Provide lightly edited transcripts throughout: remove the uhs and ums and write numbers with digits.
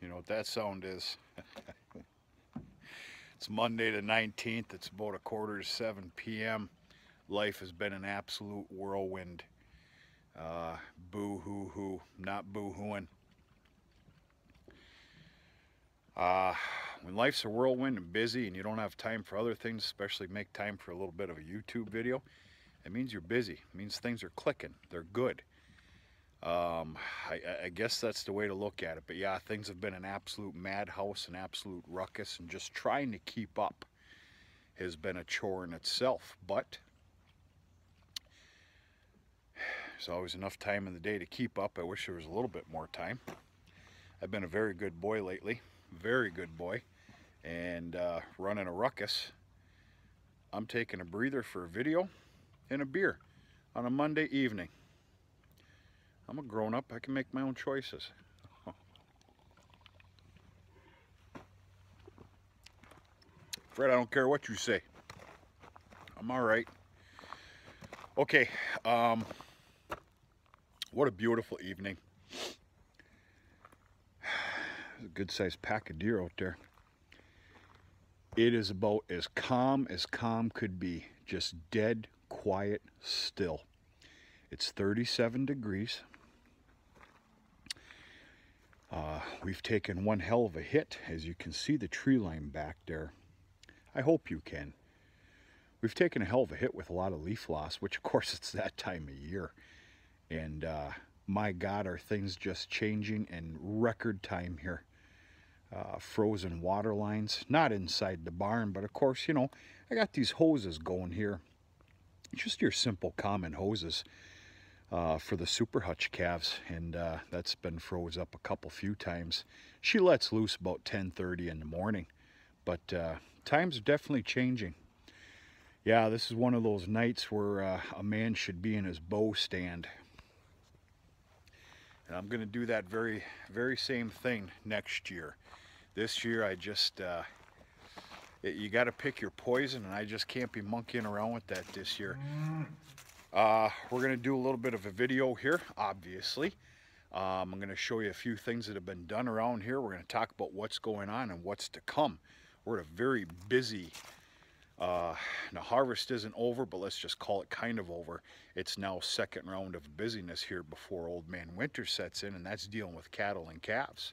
You know what that sound is? It's Monday the 19th. It's about 6:45 p.m. Life has been an absolute whirlwind. Boo hoo hoo. Not boo hooing. When life's a whirlwind and busy and you don't have time for other things, especially make time for a little bit of a YouTube video, it means you're busy. It means things are clicking. They're good. I guess that's the way to look at it. But yeah, things have been an absolute madhouse, an absolute ruckus, and just trying to keep up has been a chore in itself. But there's always enough time in the day to keep up. I wish there was a little bit more time. I've been a very good boy lately, very good boy, and running a ruckus. I'm taking a breather for a video and a beer on a Monday evening. I'm a grown-up. I can make my own choices. Fred, I don't care what you say. I'm all right. Okay. What a beautiful evening. There's a good-sized pack of deer out there. It is about as calm could be. Just dead, quiet, still. It's 37 degrees. We've taken one hell of a hit, as you can see the tree line back there. I hope you can. We've taken a hell of a hit with a lot of leaf loss, which of course it's that time of year. And my God, are things just changing in record time here. Frozen water lines, not inside the barn, but of course, you know, I got these hoses going here. Just your simple common hoses. For the super hutch calves, and that's been froze up a few times. She lets loose about 10:30 in the morning, but times are definitely changing. Yeah, this is one of those nights where a man should be in his bow stand, and I'm going to do that very same thing next year. This year I just you got to pick your poison, and I just can't be monkeying around with that this year. We're going to do a little bit of a video here, obviously. I'm going to show you a few things that have been done around here. We're going to talk about what's going on and what's to come. We're at a very busy, now harvest isn't over, but let's just call it kind of over. It's now second round of busyness here before Old Man Winter sets in, and that's dealing with cattle and calves.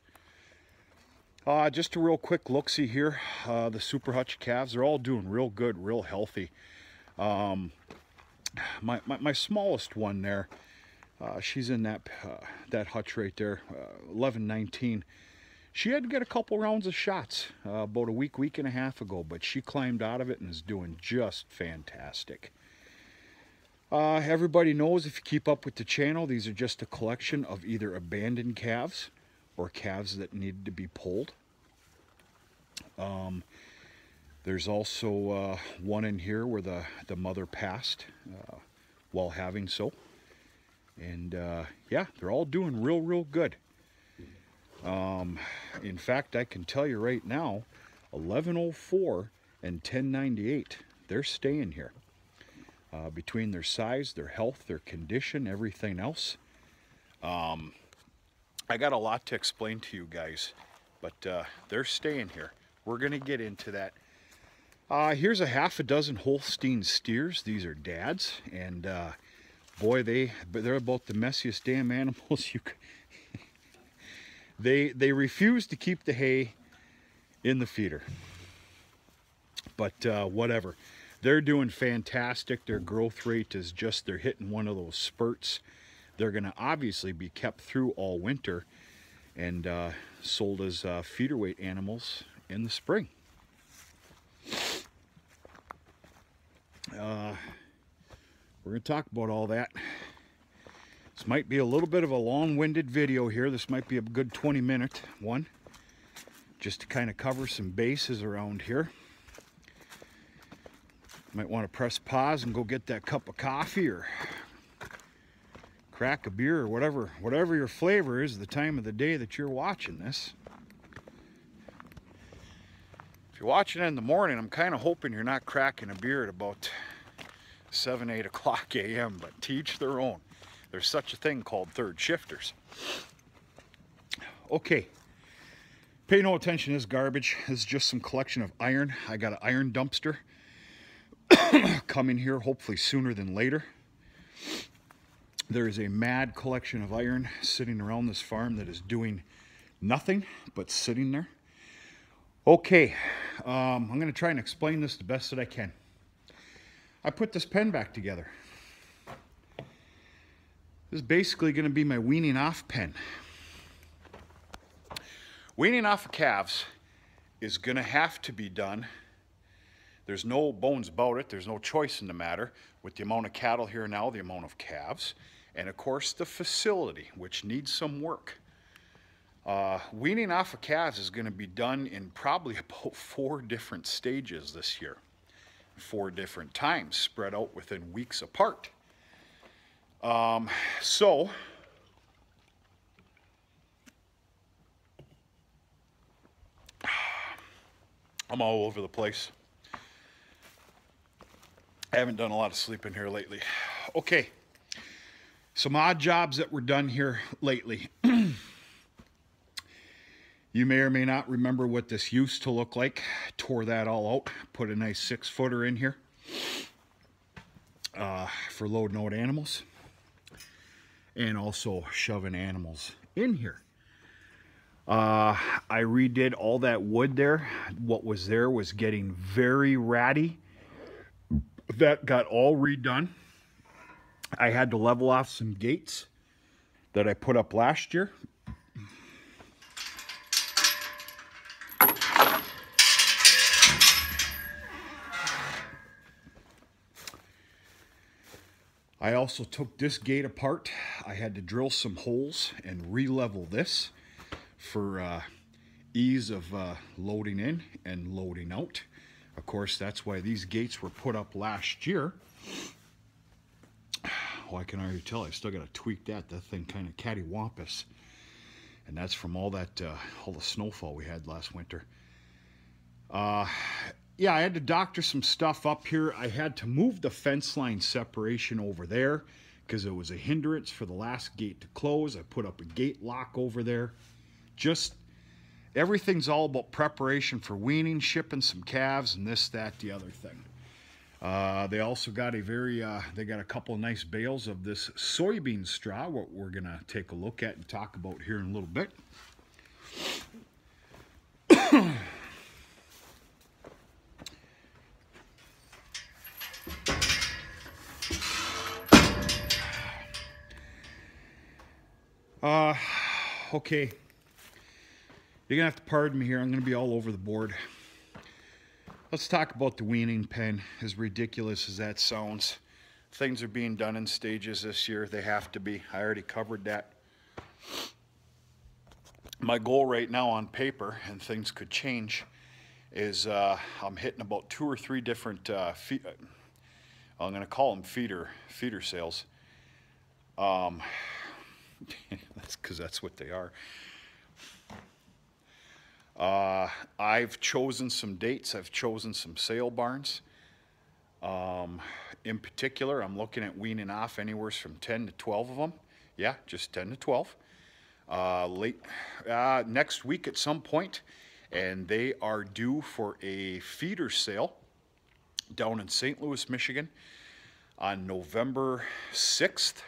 Just a real quick look-see here. The super hutch calves are all doing real good, real healthy. My smallest one there, she's in that hutch right there, 11-19. She had to get a couple rounds of shots about a week and a half ago, but she climbed out of it and is doing just fantastic. Everybody knows, if you keep up with the channel, these are just a collection of either abandoned calves or calves that needed to be pulled. There's also one in here where the mother passed while having so. And yeah, they're all doing real good. In fact, I can tell you right now, 1104 and 1098, they're staying here. Between their size, their health, their condition, everything else. I got a lot to explain to you guys, but they're staying here. We're going to get into that. Here's a half a dozen Holstein steers. These are dads, and boy, they're about the messiest damn animals you could. They refuse to keep the hay in the feeder, but whatever. They're doing fantastic. Their growth rate is just, they're hitting one of those spurts. They're going to obviously be kept through all winter and sold as feeder weight animals in the spring. We're going to talk about all that. This might be a little bit of a long-winded video here. This might be a good 20-minute one, just to kind of cover some bases around here. Might want to press pause and go get that cup of coffee or crack a beer or whatever your flavor is the time of the day that you're watching this. If you're watching it in the morning, I'm kind of hoping you're not cracking a beer at about 7-8 o'clock a.m., but to each their own. There's such a thing called third shifters. Okay, Pay no attention to this garbage. This is just some collection of iron. I got an iron dumpster coming here hopefully sooner than later. There is a mad collection of iron sitting around this farm that is doing nothing but sitting there. Okay, I'm going to try and explain this the best that I can. I put this pen back together. This is basically going to be my weaning off pen. Weaning off of calves is going to have to be done. There's no bones about it. There's no choice in the matter with the amount of cattle here now, the amount of calves, and of course the facility, which needs some work. Weaning off of calves is going to be done in probably about 4 different stages this year. 4 different times spread out within weeks apart. So I'm all over the place. I haven't done a lot of sleeping here lately. Okay, some odd jobs that were done here lately. You may or may not remember what this used to look like. Tore that all out, put a nice 6-footer in here for loading out animals and also shoving animals in here. I redid all that wood there. What was there was getting very ratty. That got all redone. I had to level off some gates that I put up last year. I also took this gate apart. I had to drill some holes and re-level this for ease of loading in and loading out. Of course, that's why these gates were put up last year. Oh, I can already tell I still got to tweak that. That thing kind of cattywampus. And that's from all that, all the snowfall we had last winter. Yeah, I had to doctor some stuff up here. I had to move the fence line separation over there because it was a hindrance for the last gate to close. I put up a gate lock over there. Just everything's all about preparation for weaning, shipping some calves, and this, that, the other thing. They also got a they got a couple of nice bales of this soybean straw, what we're gonna take a look at and talk about here in a little bit. Okay. You're gonna have to pardon me here. I'm gonna be all over the board. Let's talk about the weaning pen. As ridiculous as that sounds, things are being done in stages this year. They have to be. I already covered that. My goal right now on paper, and things could change, is I'm hitting about 2 or 3 different I'm gonna call them feeder sales. That's because that's what they are. I've chosen some dates. I've chosen some sale barns. In particular, I'm looking at weaning off anywhere from 10 to 12 of them. Yeah, just 10 to 12. Next week at some point, and they are due for a feeder sale down in St. Louis, Michigan on November 6th.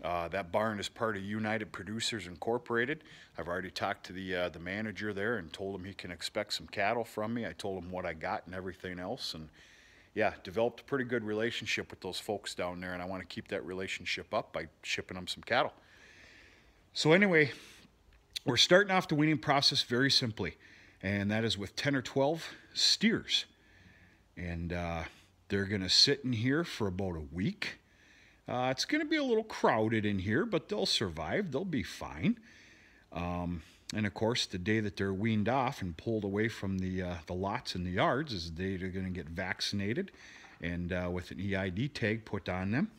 That barn is part of United Producers Incorporated. I've already talked to the manager there and told him he can expect some cattle from me. I told him what I got and everything else, and yeah, developed a pretty good relationship with those folks down there, and I want to keep that relationship up by shipping them some cattle. So anyway, we're starting off the weaning process very simply, and that is with 10 or 12 steers, and they're going to sit in here for about a week. It's going to be a little crowded in here, but they'll survive. They'll be fine. And of course, the day that they're weaned off and pulled away from the lots and the yards is the day they're going to get vaccinated and with an EID tag put on them.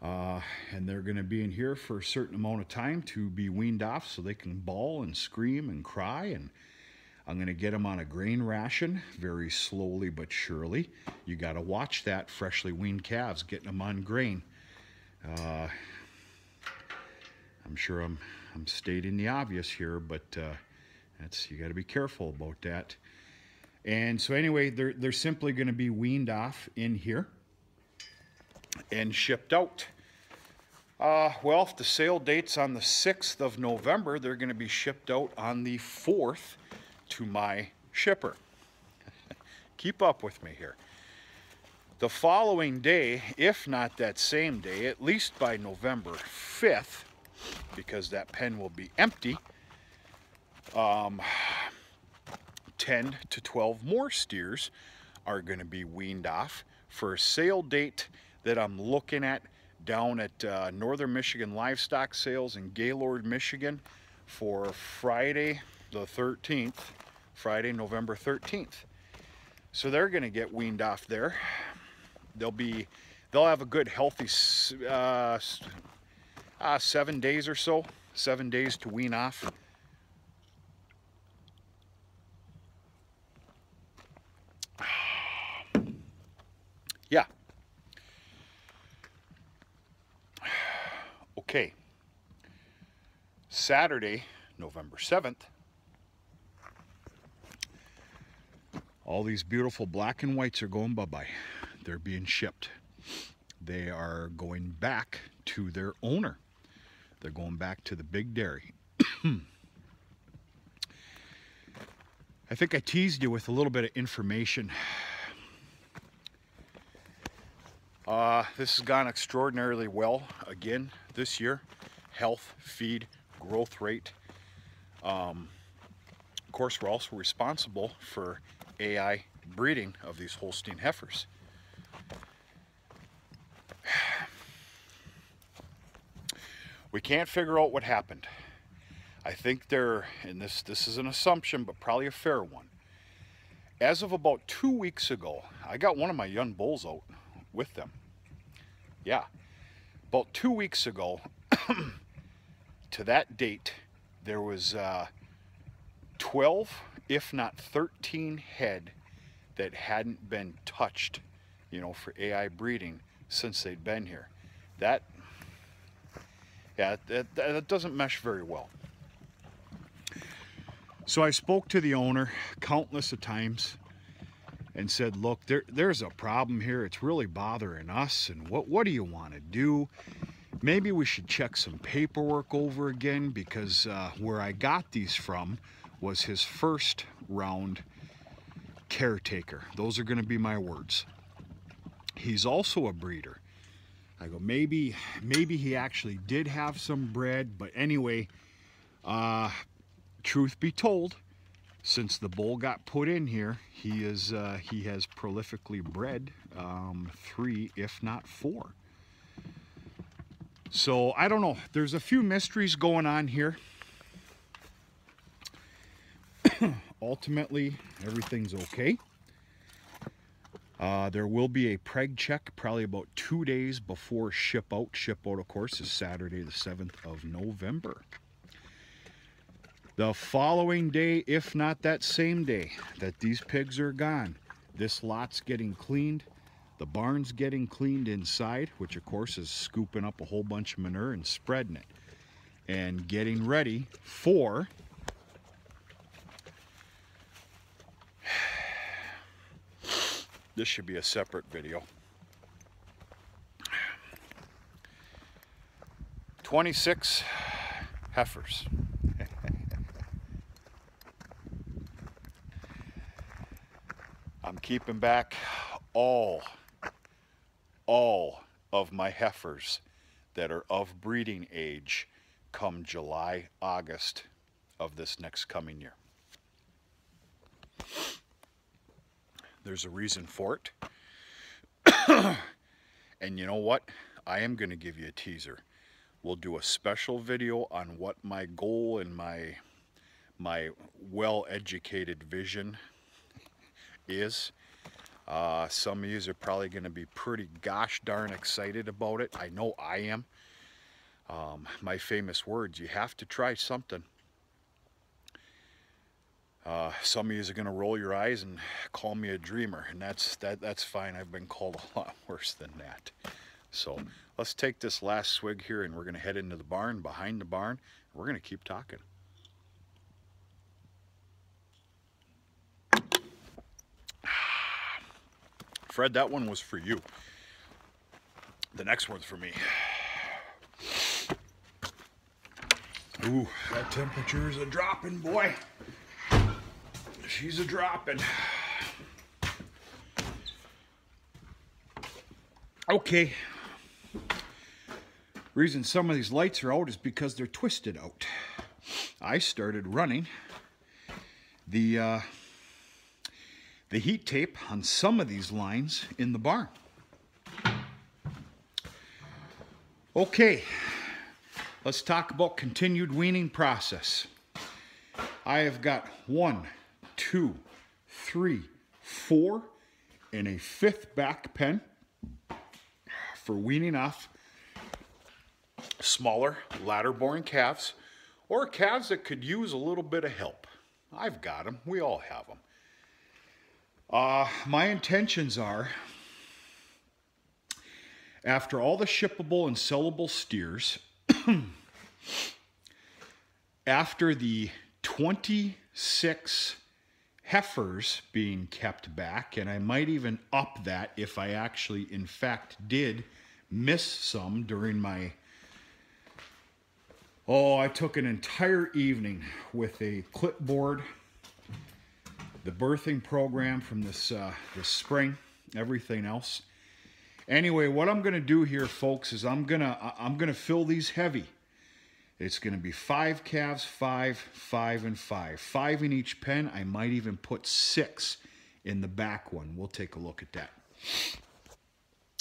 And they're going to be in here for a certain amount of time to be weaned off so they can bawl and scream and cry. And I'm going to get them on a grain ration very slowly but surely. You got to watch that, freshly weaned calves, getting them on grain. I'm sure I'm stating the obvious here, but You got to be careful about that. And so anyway, they're simply going to be weaned off in here and shipped out. Well, if the sale date's on the 6th of November, they're going to be shipped out on the 4th to my shipper. Keep up with me here. The following day, if not that same day, at least by November 5th, because that pen will be empty, 10 to 12 more steers are going to be weaned off for a sale date that I'm looking at down at Northern Michigan Livestock Sales in Gaylord, Michigan for Friday the 13th, Friday, November 13th. So they're going to get weaned off there. They'll have a good healthy 7 days or so, 7 days to wean off. Yeah. Okay. Saturday, November 7th. All these beautiful black and whites are going bye-bye. They're being shipped. They are going back to their owner. They're going back to the big dairy. I think I teased you with a little bit of information. This has gone extraordinarily well again this year. Health, feed, growth rate. Of course, we're also responsible for AI breeding of these Holstein heifers. We can't figure out what happened. I think and this is an assumption, but probably a fair one. As of about 2 weeks ago, I got one of my young bulls out with them. Yeah, about 2 weeks ago, to that date, there was 12, if not 13 head that hadn't been touched, you know, for AI breeding since they'd been here. That doesn't mesh very well. So I spoke to the owner countless of times and said, look, there's a problem here. It's really bothering us. And what do you want to do? Maybe we should check some paperwork over again, because where I got these from was his first round caretaker. Those are going to be my words. He's also a breeder. I go, maybe he actually did have some bred, but anyway, truth be told, since the bull got put in here, he has prolifically bred 3, if not 4. So I don't know. There's a few mysteries going on here. Ultimately, everything's okay. There will be a preg check probably about 2 days before ship out. Ship out, of course, is Saturday the 7th of November. The following day, if not that same day that these pigs are gone, this lot's getting cleaned. The barn's getting cleaned inside, which of course is scooping up a whole bunch of manure and spreading it. And getting ready for this should be a separate video. 26 heifers. I'm keeping back all of my heifers that are of breeding age come July, August of this next coming year. There's a reason for it. And you know what? I am going to give you a teaser. We'll do a special video on what my goal and my well-educated vision is. Some of you are probably going to be pretty gosh darn excited about it. I know I am. My famous words, you have to try something. Some of you are going to roll your eyes and call me a dreamer, and that's fine. I've been called a lot worse than that. So let's take this last swig here, and we're going to head into the barn, behind the barn. We're going to keep talking. Fred, that one was for you. The next one's for me. Ooh, that temperature is a dropping, boy. She's a dropping. Okay. Reason some of these lights are out is because they're twisted out. I started running the heat tape on some of these lines in the barn. Okay, let's talk about continued weaning process. I have got 1, 2, 3, 4, and a 5th back pen for weaning off smaller ladder boring calves or calves that could use a little bit of help. I've got them. We all have them. My intentions are, after all the shippable and sellable steers, after the 26 heifers being kept back, and I might even up that if I actually, in fact, did miss some during my... Oh, I took an entire evening with a clipboard, the birthing program from this spring, everything else. Anyway, what I'm going to do here, folks, is I'm gonna fill these heavy. It's going to be 5 calves, 5, 5, and 5. 5 in each pen. I might even put 6 in the back one. We'll take a look at that.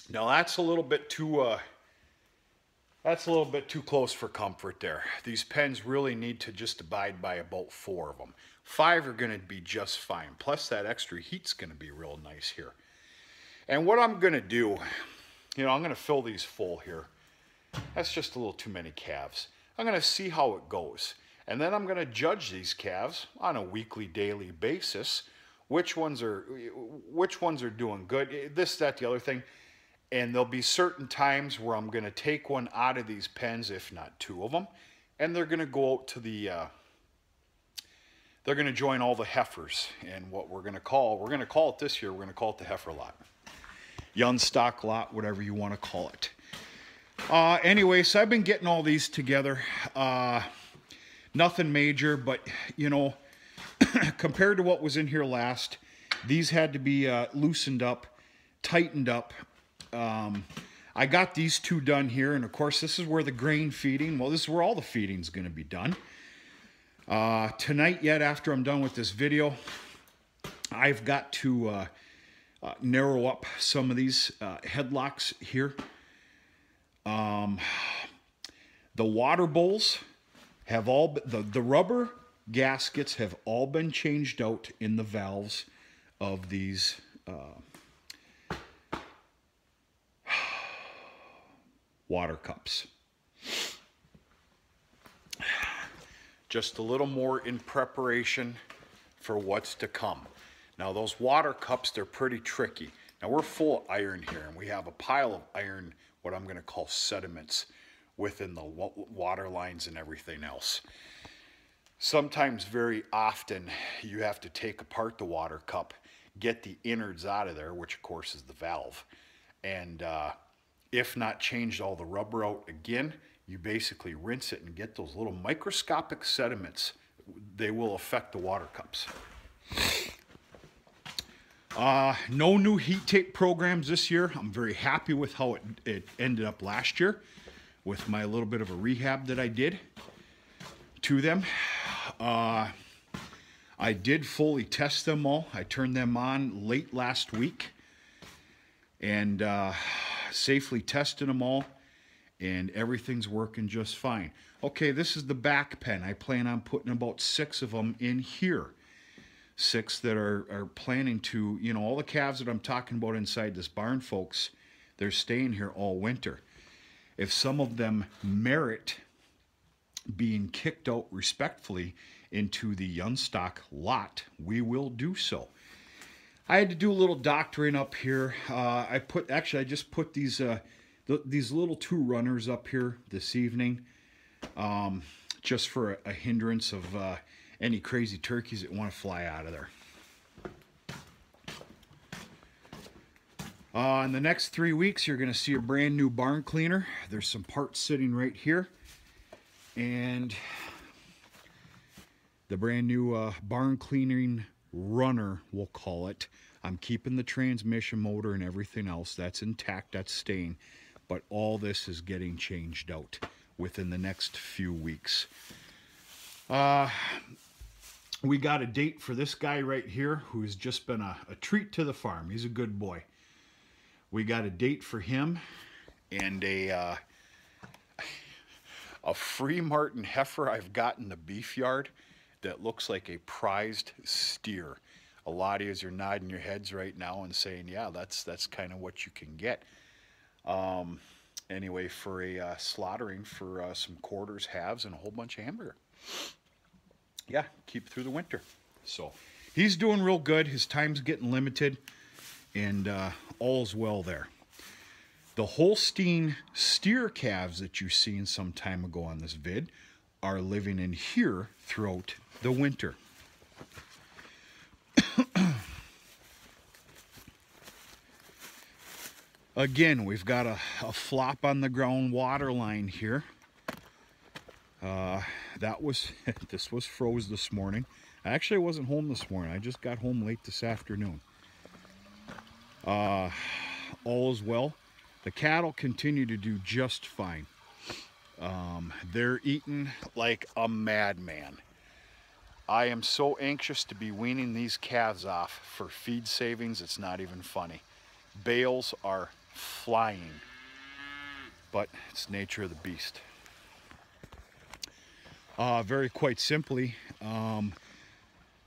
Now that's a little bit too close for comfort there. These pens really need to just abide by about 4 of them. 5 are going to be just fine. Plus that extra heat's going to be real nice here. And what I'm going to do, I'm going to fill these full here. That's just a little too many calves. I'm going to see how it goes. And then I'm going to judge these calves on a weekly, daily basis. Which ones are doing good, this, that, the other thing. And there'll be certain times where I'm going to take one out of these pens, if not 2 of them. And they're going to go out to the, they're going to join all the heifers. And what we're going to call it this year, we're going to call it the heifer lot. Young stock lot, whatever you want to call it. Anyway, so I've been getting all these together. Nothing major, but, compared to what was in here last, these had to be loosened up, tightened up. I got these 2 done here, and of course this is where the grain feeding, well, this is where all the feeding's going to be done. Tonight yet, after I'm done with this video, I've got to narrow up some of these headlocks here. The water bowls have all, the rubber gaskets have all been changed out in the valves of these water cups. Just a little more in preparation for what's to come. Now those water cups, they're pretty tricky. Now we're full of iron here, and we have a pile of iron, what I'm going to call sediments, within the water lines and everything else. Sometimes, very often, you have to take apart the water cup, get the innards out of there, which of course is the valve, and if not changed all the rubber out again, you basically rinse it and get those little microscopic sediments. They will affect the water cups. No new heat tape programs this year. I'm very happy with how it ended up last year with my little bit of a rehab that I did to them. I did fully test them all. I turned them on late last week and safely tested them all, and everything's working just fine. Okay, this is the back pen. I plan on putting about 6 of them in here. 6 that are planning to, all the calves that I'm talking about inside this barn, folks, they're staying here all winter. If some of them merit being kicked out respectfully into the young stock lot, we will do so. I had to do a little doctoring up here. I just put these little 2 runners up here this evening, just for a hindrance of any crazy turkeys that want to fly out of there. In the next 3 weeks, you're going to see a brand new barn cleaner. There's some parts sitting right here. And the brand new barn cleaning runner, we'll call it. I'm keeping the transmission motor and everything else. That's intact, that's staying. But all this is getting changed out within the next few weeks. We got a date for this guy right here who's just been a treat to the farm. He's a good boy. We got a date for him and a free Martin heifer I've got in the beef yard that looks like a prized steer. A lot of you are nodding your heads right now and saying, yeah, that's kind of what you can get. Anyway, for a slaughtering for some quarters, halves, and a whole bunch of hamburger. Yeah, keep through the winter. So he's doing real good. His time's getting limited, and all's well there. The Holstein steer calves that you seen some time ago on this vid are living in here throughout the winter. Again, we've got a flop on the ground water line here. This was froze this morning. I actually wasn't home this morning. I just got home late this afternoon. All is well. The cattle continue to do just fine. They're eating like a madman. I am so anxious to be weaning these calves off for feed savings, it's not even funny. Bales are flying, but it's nature of the beast. Very quite simply,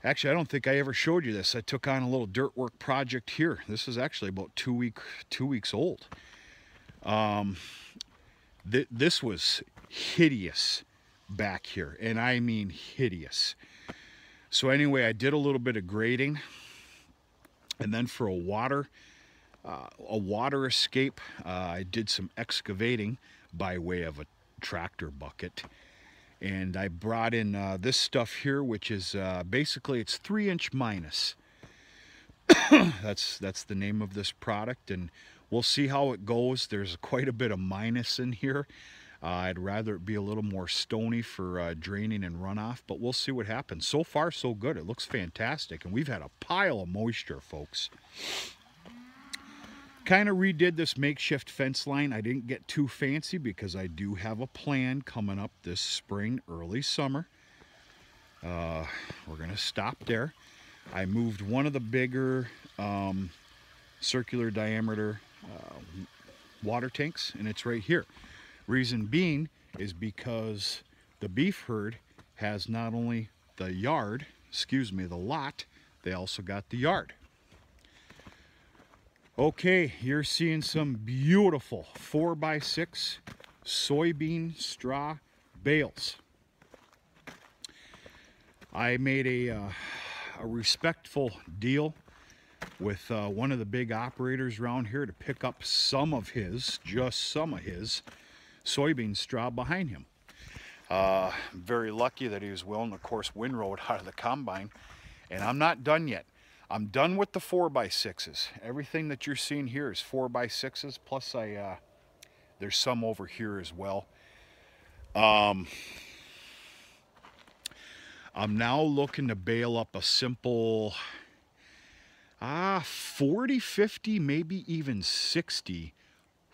actually I don't think I ever showed you this. I took on a little dirt work project here. This is actually about 2 weeks old. This was hideous back here, and I mean hideous. So anyway, I did a little bit of grading, and then for a water escape, I did some excavating by way of a tractor bucket. And I brought in this stuff here, which is basically it's 3" minus. That's the name of this product, and we'll see how it goes. There's quite a bit of minus in here. I'd rather it be a little more stony for draining and runoff, but we'll see what happens. So far, so good. It looks fantastic, and we've had a pile of moisture, folks. Kind of redid this makeshift fence line. I didn't get too fancy because I do have a plan coming up this spring, early summer. We're going to stop there. I moved one of the bigger circular diameter water tanks, and it's right here. Reason being is because the beef herd has not only the lot, they also got the yard. Okay, you're seeing some beautiful 4x6 soybean straw bales. I made a respectful deal with one of the big operators around here to pick up some of his, just some of his, soybean straw behind him. Very lucky that he was willing to, of course, windrow it out of the combine. And I'm not done yet. I'm done with the 4x6s. Everything that you're seeing here is 4x6s, plus there's some over here as well. I'm now looking to bale up a simple 40, 50, maybe even 60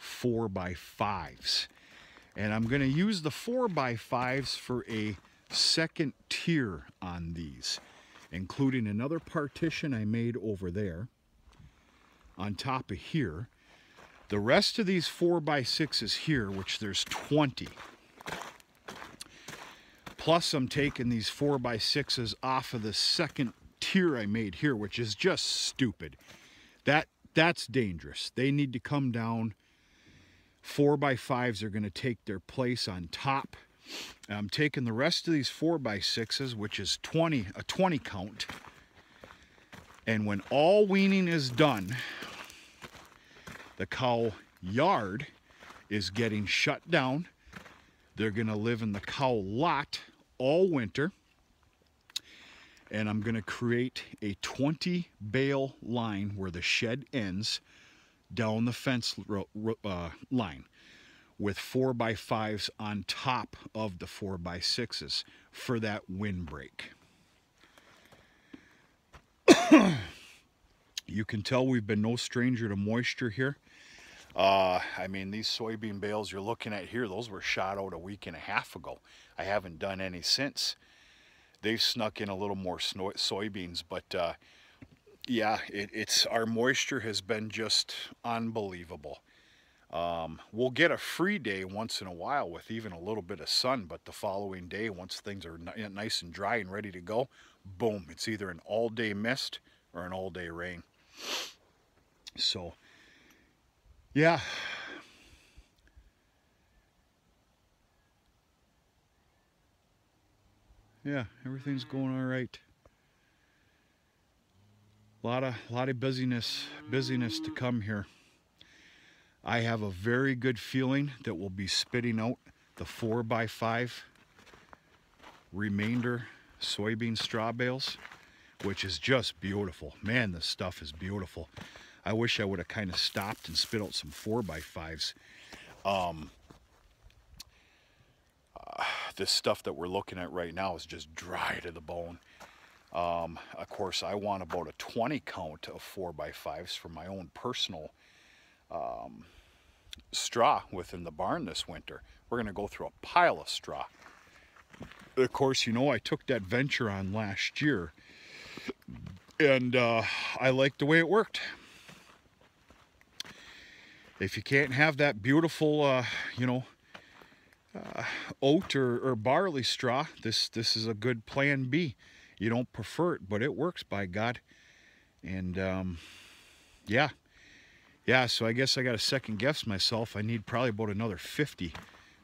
4x5s. And I'm going to use the 4x5s for a second tier on these, including another partition I made over there on top of here. The rest of these 4x6s here, which there's 20, plus I'm taking these 4x6s off of the second tier I made here, which is just stupid. That's dangerous. They need to come down. 4x5s are going to take their place on top. I'm taking the rest of these 4x6s, which is a 20 count, and when all weaning is done, the cow yard is getting shut down. They're going to live in the cow lot all winter, and I'm going to create a 20 bale line where the shed ends down the fence line with 4x5s on top of the 4x6s for that windbreak. You can tell we've been no stranger to moisture here. I mean, these soybean bales you're looking at here, those were shot out a week and a half ago. I haven't done any since. They've snuck in a little more soybeans, but yeah, it's our moisture has been just unbelievable. We'll get a free day once in a while with even a little bit of sun, but the following day, once things are nice and dry and ready to go, boom, it's either an all-day mist or an all-day rain. So, yeah. Yeah, everything's going all right. A lot of busyness to come here. I have a very good feeling that we'll be spitting out the 4x5 remainder soybean straw bales, which is just beautiful. Man, this stuff is beautiful. I wish I would have kind of stopped and spit out some 4x5s. This stuff that we're looking at right now is just dry to the bone. Of course, I want about a 20 count of 4x5s for my own personal straw within the barn this winter. We're going to go through a pile of straw. Of course, you know, I took that venture on last year, and I liked the way it worked. If you can't have that beautiful, you know, oat or barley straw, this is a good plan B. You don't prefer it, but it works, by God. And yeah, so I guess I got to second guess myself. I need probably about another 50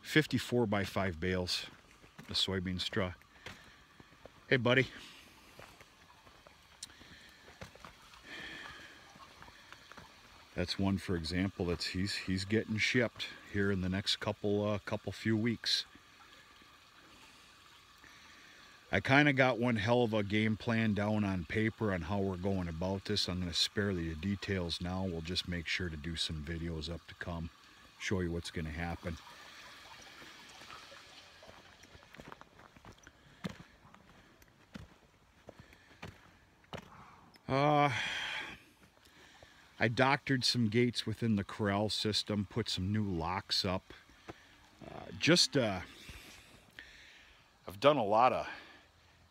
4x5 bales of soybean straw. Hey, buddy. That's one, for example, that's he's getting shipped here in the next couple few weeks. I kind of got one hell of a game plan down on paper on how we're going about this. I'm going to spare you the details now. We'll just make sure to do some videos up to come, show you what's going to happen. I doctored some gates within the corral system, put some new locks up. I've done a lot of,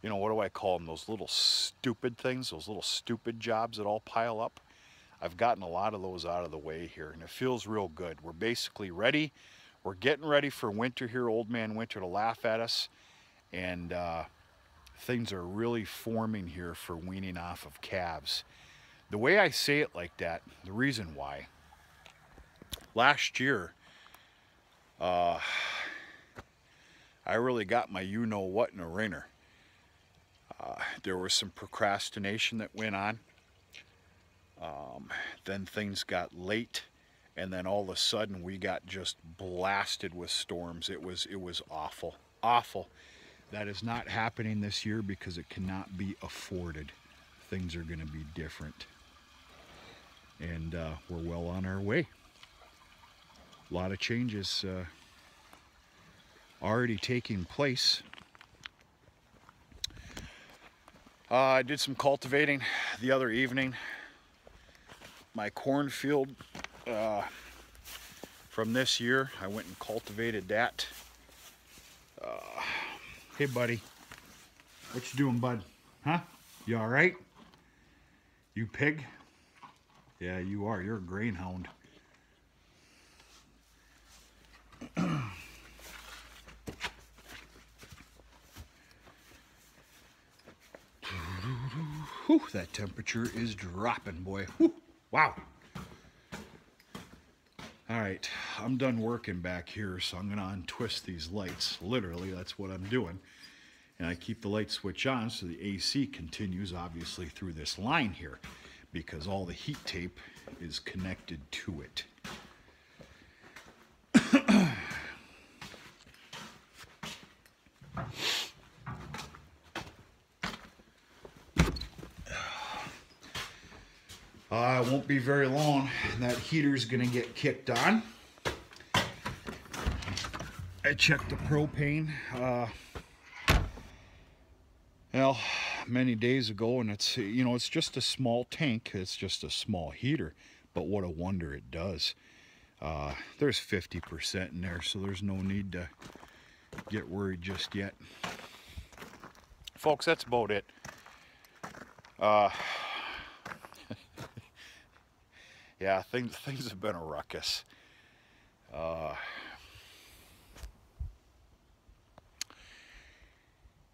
you know, what do I call them? Those little stupid things, those little stupid jobs that all pile up. I've gotten a lot of those out of the way here, and it feels real good. We're basically ready. We're getting ready for winter here, old man winter, to laugh at us. And things are really forming here for weaning off of calves. The way I say it like that, the reason why, last year, I really got my you-know-what in a ringer. There was some procrastination that went on. Then things got late, and then all of a sudden we got just blasted with storms. It was awful, awful. That is not happening this year because it cannot be afforded. Things are going to be different. And we're well on our way. A lot of changes already taking place. I did some cultivating the other evening. My cornfield from this year, I went and cultivated that. Hey, buddy. What you doing, bud? Huh? You all right? You pig? Yeah, you are. You're a greyhound. Whew, that temperature is dropping, boy. Whew, wow. All right, I'm done working back here, so I'm going to untwist these lights. Literally, that's what I'm doing. And I keep the light switch on so the AC continues, obviously, through this line here, because all the heat tape is connected to it. It won't be very long. That heater's gonna get kicked on. I checked the propane, well, many days ago, and it's, you know, it's just a small tank. It's just a small heater, but what a wonder it does. There's 50% in there, so there's no need to get worried just yet. Folks, that's about it. Yeah, things have been a ruckus.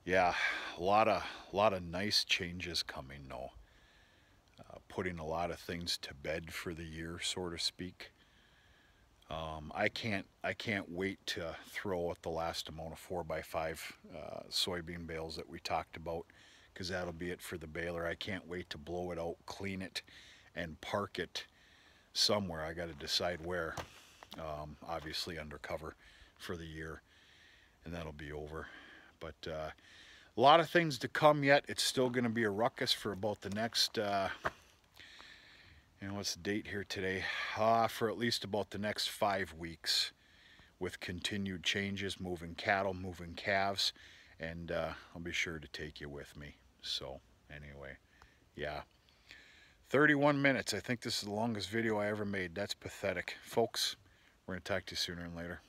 Yeah, a lot of nice changes coming now. Putting a lot of things to bed for the year, so to speak. I can't wait to throw out the last amount of 4x5 soybean bales that we talked about, because that'll be it for the baler. I can't wait to blow it out, clean it, and park it somewhere. I got to decide where. Obviously undercover for the year, and that'll be over. But a lot of things to come yet. It's still going to be a ruckus for about the next, you know, what's the date here today? For at least about the next 5 weeks, with continued changes, moving cattle, moving calves, and I'll be sure to take you with me. So anyway, yeah. 31 minutes. I think this is the longest video I ever made. That's pathetic. Folks, we're going to talk to you sooner and later.